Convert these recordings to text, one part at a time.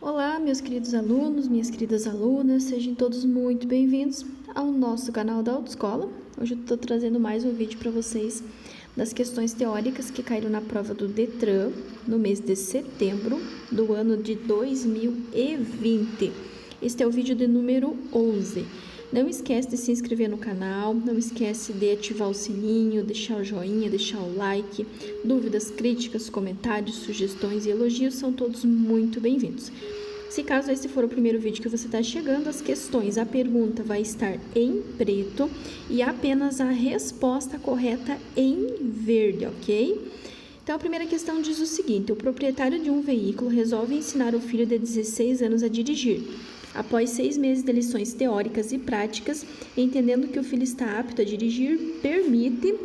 Olá, meus queridos alunos, minhas queridas alunas, sejam todos muito bem-vindos ao nosso canal da Autoescola. Hoje eu estou trazendo mais um vídeo para vocês das questões teóricas que caíram na prova do DETRAN no mês de setembro do ano de 2020. Este é o vídeo de número 11. Não esquece de se inscrever no canal, não esquece de ativar o sininho, deixar o joinha, deixar o like. Dúvidas, críticas, comentários, sugestões e elogios são todos muito bem-vindos. Se caso esse for o primeiro vídeo que você está chegando, as questões, a pergunta vai estar em preto e apenas a resposta correta em verde, ok? Então, a primeira questão diz o seguinte: o proprietário de um veículo resolve ensinar o filho de 16 anos a dirigir. Após 6 meses de lições teóricas e práticas, entendendo que o filho está apto a dirigir, permite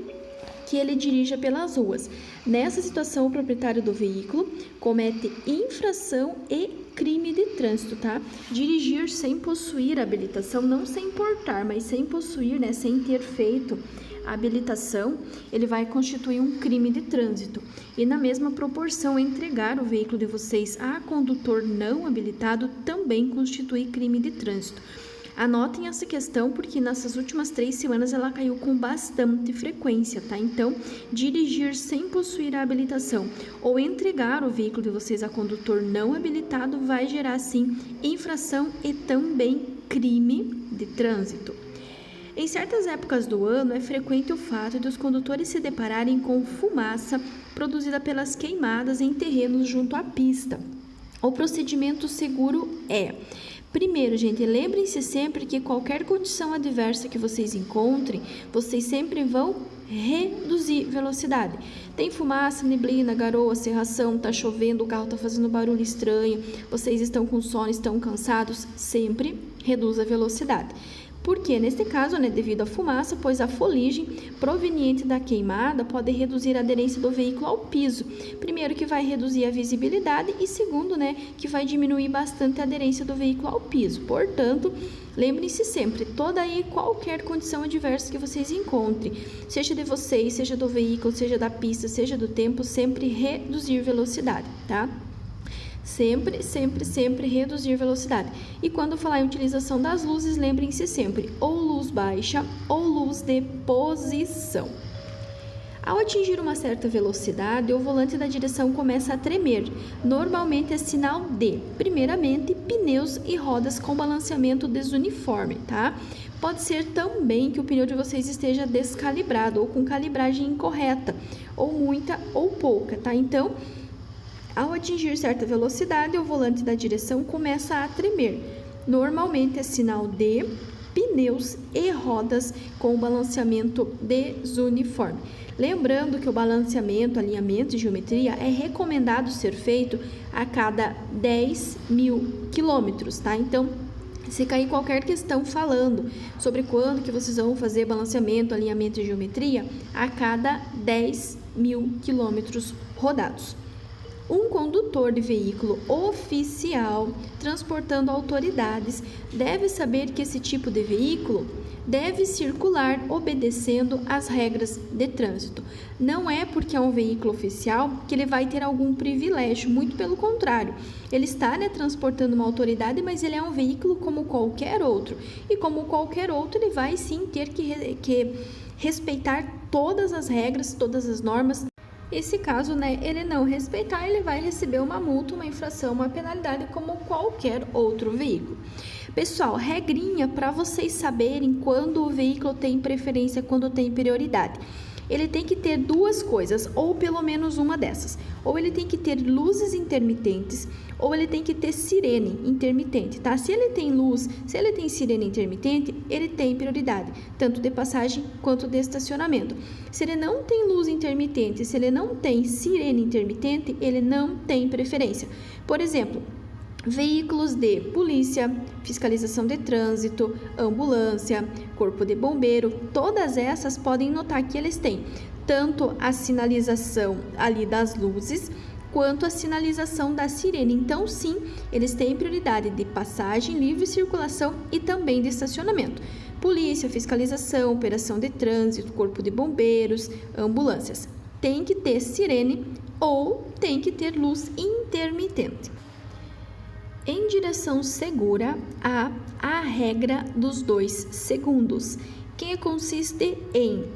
que ele dirija pelas ruas. Nessa situação, o proprietário do veículo comete infração e crime de trânsito, tá? Dirigir sem possuir habilitação, não sem portar, mas sem possuir, né? Sem ter feito a habilitação, ele vai constituir um crime de trânsito. E na mesma proporção, entregar o veículo de vocês a condutor não habilitado também constitui crime de trânsito. Anotem essa questão porque nessas últimas 3 semanas ela caiu com bastante frequência, tá? Então, dirigir sem possuir a habilitação ou entregar o veículo de vocês a condutor não habilitado vai gerar, sim, infração e também crime de trânsito. Em certas épocas do ano, é frequente o fato de os condutores se depararem com fumaça produzida pelas queimadas em terrenos junto à pista. O procedimento seguro é: primeiro, gente, lembrem-se sempre que qualquer condição adversa que vocês encontrem, vocês sempre vão reduzir velocidade. Tem fumaça, neblina, garoa, cerração, tá chovendo, o carro tá fazendo barulho estranho, vocês estão com sono, estão cansados, sempre reduza a velocidade. Porque, neste caso, devido à fumaça, pois a fuligem proveniente da queimada pode reduzir a aderência do veículo ao piso. Primeiro, que vai reduzir a visibilidade e segundo, que vai diminuir bastante a aderência do veículo ao piso. Portanto, lembrem-se sempre, toda e qualquer condição adversa que vocês encontrem, seja de vocês, seja do veículo, seja da pista, seja do tempo, sempre reduzir velocidade, tá? Sempre reduzir velocidade. E quando falar em utilização das luzes, lembrem-se sempre, ou luz baixa ou luz de posição. Ao atingir uma certa velocidade, o volante da direção começa a tremer. Normalmente é sinal de, primeiramente, pneus e rodas com balanceamento desuniforme, tá? Pode ser também que o pneu de vocês esteja descalibrado ou com calibragem incorreta, ou muita ou pouca, tá? Então, ao atingir certa velocidade, o volante da direção começa a tremer. Normalmente é sinal de pneus e rodas com balanceamento desuniforme. Lembrando que o balanceamento, alinhamento e geometria é recomendado ser feito a cada 10.000 quilômetros, tá? Então, se cair qualquer questão falando sobre quando que vocês vão fazer balanceamento, alinhamento e geometria, a cada 10.000 quilômetros rodados. Um condutor de veículo oficial transportando autoridades deve saber que esse tipo de veículo deve circular obedecendo às regras de trânsito. Não é porque é um veículo oficial que ele vai ter algum privilégio, muito pelo contrário. Ele está transportando uma autoridade, mas ele é um veículo como qualquer outro. E como qualquer outro, ele vai sim ter que respeitar todas as regras, todas as normas. E se caso ele não respeitar, ele vai receber uma multa, uma infração, uma penalidade como qualquer outro veículo. Pessoal, regrinha para vocês saberem quando o veículo tem preferência, quando tem prioridade. Ele tem que ter 2 coisas, ou pelo menos uma dessas. Ou ele tem que ter luzes intermitentes, ou ele tem que ter sirene intermitente, tá? Se ele tem luz, se ele tem sirene intermitente, ele tem prioridade, tanto de passagem quanto de estacionamento. Se ele não tem luz intermitente, se ele não tem sirene intermitente, ele não tem preferência. Por exemplo, veículos de polícia, fiscalização de trânsito, ambulância, corpo de bombeiro, todas essas podem notar que eles têm tanto a sinalização ali das luzes, quanto a sinalização da sirene. Então, sim, eles têm prioridade de passagem, livre circulação e também de estacionamento. Polícia, fiscalização, operação de trânsito, corpo de bombeiros, ambulâncias. Tem que ter sirene ou tem que ter luz intermitente. Em direção segura, há a regra dos 2 segundos, que consiste em: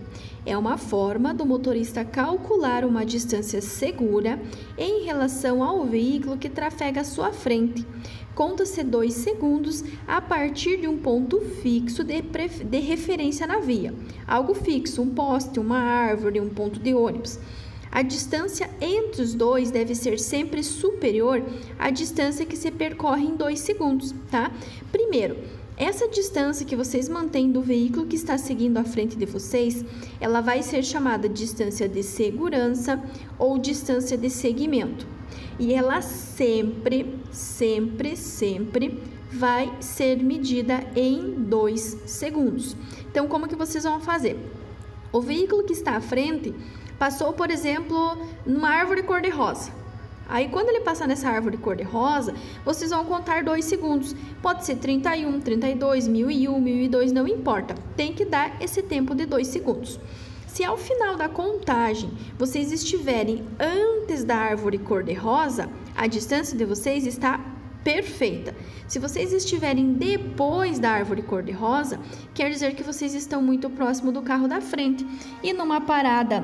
é uma forma do motorista calcular uma distância segura em relação ao veículo que trafega à sua frente. Conta-se 2 segundos a partir de um ponto fixo de referência na via. Algo fixo, um poste, uma árvore, um ponto de ônibus. A distância entre os dois deve ser sempre superior à distância que se percorre em 2 segundos, tá? Primeiro, essa distância que vocês mantêm do veículo que está seguindo à frente de vocês, ela vai ser chamada distância de segurança ou distância de seguimento. E ela sempre vai ser medida em 2 segundos. Então, como que vocês vão fazer? O veículo que está à frente passou, por exemplo, numa árvore cor-de-rosa. Aí, quando ele passar nessa árvore cor-de-rosa, vocês vão contar 2 segundos. Pode ser 31, 32, 1001, 1002, não importa. Tem que dar esse tempo de 2 segundos. Se ao final da contagem vocês estiverem antes da árvore cor-de-rosa, a distância de vocês está perfeita. Se vocês estiverem depois da árvore cor-de-rosa, quer dizer que vocês estão muito próximo do carro da frente. E numa parada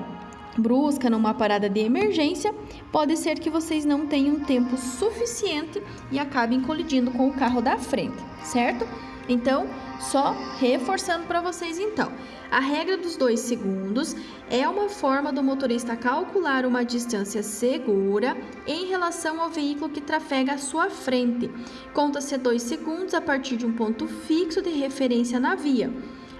brusca, numa parada de emergência, pode ser que vocês não tenham tempo suficiente e acabem colidindo com o carro da frente, certo? Então, só reforçando para vocês então, a regra dos 2 segundos é uma forma do motorista calcular uma distância segura em relação ao veículo que trafega à sua frente. Conta-se 2 segundos a partir de um ponto fixo de referência na via.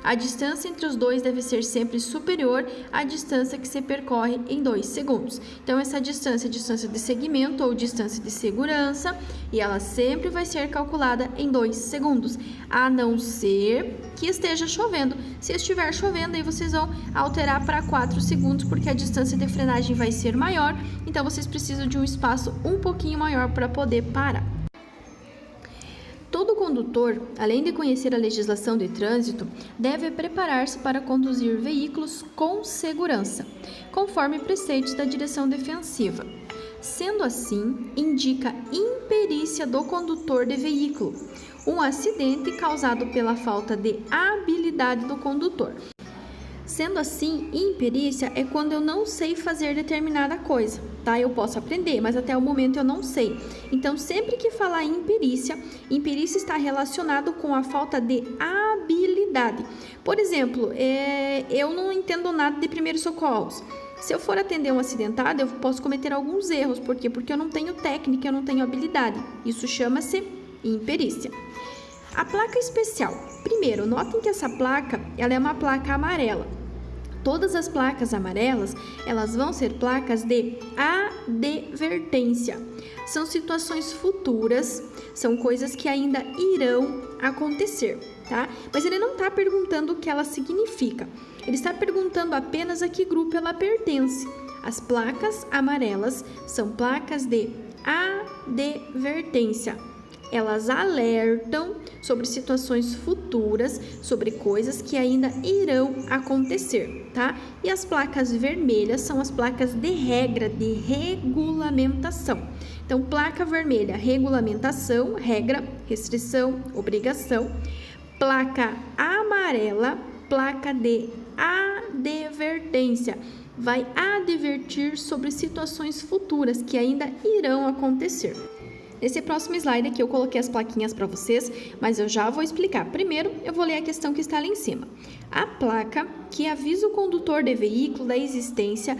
A distância entre os dois deve ser sempre superior à distância que se percorre em 2 segundos. Então, essa distância é distância de segmento ou distância de segurança, e ela sempre vai ser calculada em 2 segundos, a não ser que esteja chovendo. Se estiver chovendo, aí vocês vão alterar para 4 segundos, porque a distância de frenagem vai ser maior, então vocês precisam de um espaço um pouquinho maior para poder parar. Todo condutor, além de conhecer a legislação de trânsito, deve preparar-se para conduzir veículos com segurança, conforme preceitos da direção defensiva. Sendo assim, indica imperícia do condutor de veículo, um acidente causado pela falta de habilidade do condutor. Sendo assim, imperícia é quando eu não sei fazer determinada coisa, tá? Eu posso aprender, mas até o momento eu não sei. Então, sempre que falar imperícia está relacionado com a falta de habilidade. Por exemplo, eu não entendo nada de primeiros socorros. Se eu for atender um acidentado, eu posso cometer alguns erros. Por quê? Porque eu não tenho técnica, eu não tenho habilidade. Isso chama-se imperícia. A placa especial. Primeiro, notem que essa placa, ela é uma placa amarela. Todas as placas amarelas, elas vão ser placas de advertência. São situações futuras, são coisas que ainda irão acontecer, tá? Mas ele não está perguntando o que ela significa. Ele está perguntando apenas a que grupo ela pertence. As placas amarelas são placas de advertência. Elas alertam sobre situações futuras, sobre coisas que ainda irão acontecer, tá? E as placas vermelhas são as placas de regra, de regulamentação. Então, placa vermelha, regulamentação, regra, restrição, obrigação. Placa amarela, placa de advertência. Vai advertir sobre situações futuras que ainda irão acontecer. Nesse próximo slide aqui eu coloquei as plaquinhas para vocês, mas eu já vou explicar. Primeiro, eu vou ler a questão que está ali em cima. A placa que avisa o condutor de veículo da existência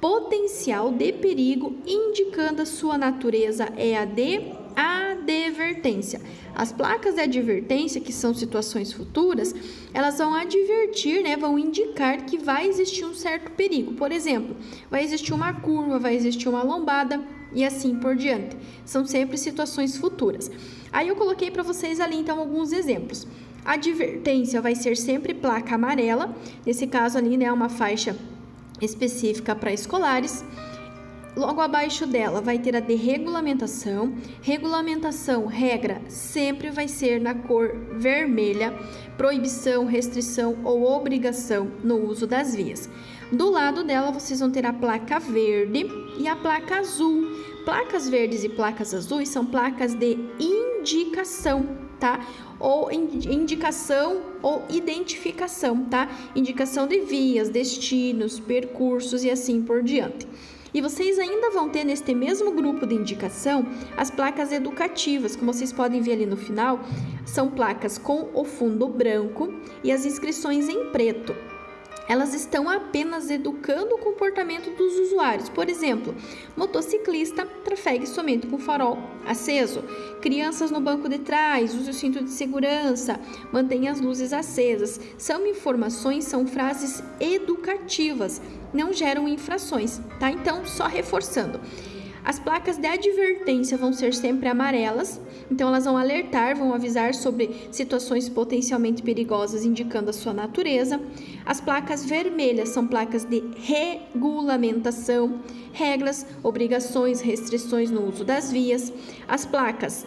potencial de perigo, indicando a sua natureza, é a de advertência. As placas de advertência, que são situações futuras, elas vão advertir, vão indicar que vai existir um certo perigo. Por exemplo, vai existir uma curva, vai existir uma lombada e assim por diante. São sempre situações futuras. Aí eu coloquei para vocês ali então alguns exemplos. A advertência vai ser sempre placa amarela, nesse caso ali, uma faixa específica para escolares. Logo abaixo dela vai ter a de regulamentação. Regulamentação, regra, sempre vai ser na cor vermelha. Proibição, restrição ou obrigação no uso das vias. Do lado dela vocês vão ter a placa verde e a placa azul. Placas verdes e placas azuis são placas de indicação, tá? Ou indicação ou identificação, tá? Indicação de vias, destinos, percursos e assim por diante. E vocês ainda vão ter neste mesmo grupo de indicação as placas educativas, como vocês podem ver ali no final, são placas com o fundo branco e as inscrições em preto. Elas estão apenas educando o comportamento dos usuários. Por exemplo, motociclista, trafegue somente com farol aceso. Crianças no banco de trás, use o cinto de segurança, mantenha as luzes acesas. São informações, são frases educativas, não geram infrações, tá? Então, só reforçando. As placas de advertência vão ser sempre amarelas, então elas vão alertar, vão avisar sobre situações potencialmente perigosas, indicando a sua natureza. As placas vermelhas são placas de regulamentação, regras, obrigações, restrições no uso das vias. As placas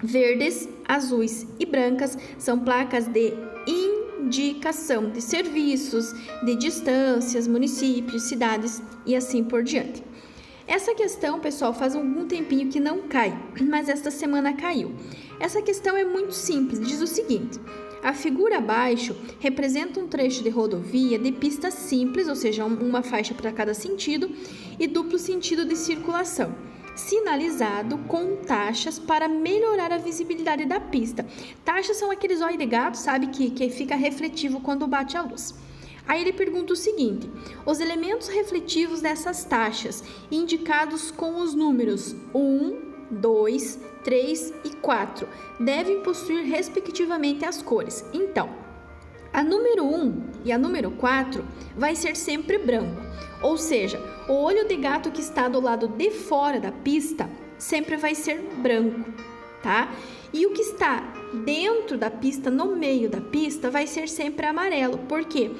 verdes, azuis e brancas são placas de indicação de serviços, de distâncias, municípios, cidades e assim por diante. Essa questão, pessoal, faz algum tempinho que não cai, mas esta semana caiu. Essa questão é muito simples, diz o seguinte: a figura abaixo representa um trecho de rodovia de pista simples, ou seja, uma faixa para cada sentido, e duplo sentido de circulação, sinalizado com taxas para melhorar a visibilidade da pista. Taxas são aqueles olhos de gato, sabe, que fica refletivo quando bate a luz. Aí ele pergunta o seguinte: os elementos refletivos dessas taxas, indicados com os números 1, 2, 3 e 4, devem possuir respectivamente as cores. Então, a número 1 e a número 4 vai ser sempre branco, ou seja, o olho de gato que está do lado de fora da pista sempre vai ser branco, tá? E o que está dentro da pista, no meio da pista, vai ser sempre amarelo. Por quê?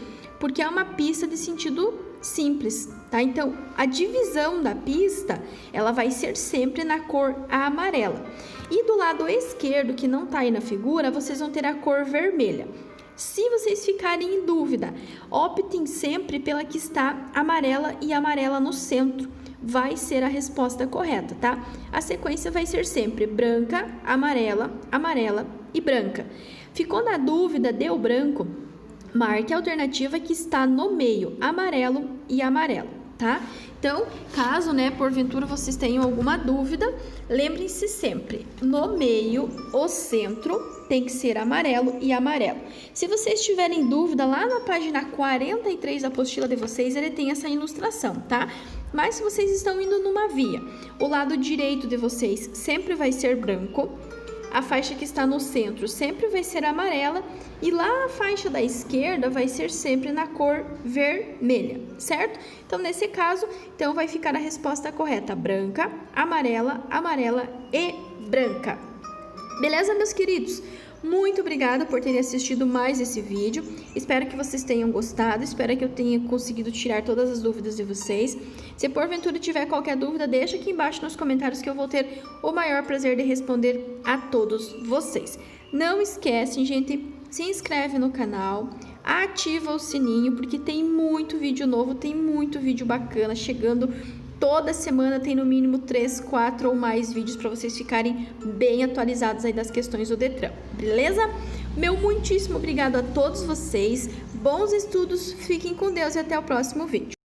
Porque é uma pista de sentido simples, tá? Então, a divisão da pista, ela vai ser sempre na cor amarela. E do lado esquerdo, que não tá aí na figura, vocês vão ter a cor vermelha. Se vocês ficarem em dúvida, optem sempre pela que está amarela e amarela no centro. Vai ser a resposta correta, tá? A sequência vai ser sempre branca, amarela, amarela e branca. Ficou na dúvida, deu branco? Marque a alternativa que está no meio, amarelo e amarelo, tá? Então, caso, porventura vocês tenham alguma dúvida, lembrem-se sempre, no meio, o centro tem que ser amarelo e amarelo. Se vocês tiverem dúvida, lá na página 43 da apostila de vocês, ele tem essa ilustração, tá? Mas se vocês estão indo numa via, o lado direito de vocês sempre vai ser branco, a faixa que está no centro sempre vai ser amarela e lá a faixa da esquerda vai ser sempre na cor vermelha, certo? Então, nesse caso, vai ficar a resposta correta: branca, amarela, amarela e branca. Beleza, meus queridos? Muito obrigada por terem assistido mais esse vídeo. Espero que vocês tenham gostado. Espero que eu tenha conseguido tirar todas as dúvidas de vocês. Se porventura tiver qualquer dúvida, deixa aqui embaixo nos comentários que eu vou ter o maior prazer de responder a todos vocês. Não esquecem, gente, se inscreve no canal, ativa o sininho, porque tem muito vídeo novo, tem muito vídeo bacana chegando. Toda semana tem no mínimo 3, 4 ou mais vídeos para vocês ficarem bem atualizados aí das questões do Detran, beleza? Meu muitíssimo obrigado a todos vocês, bons estudos, fiquem com Deus e até o próximo vídeo.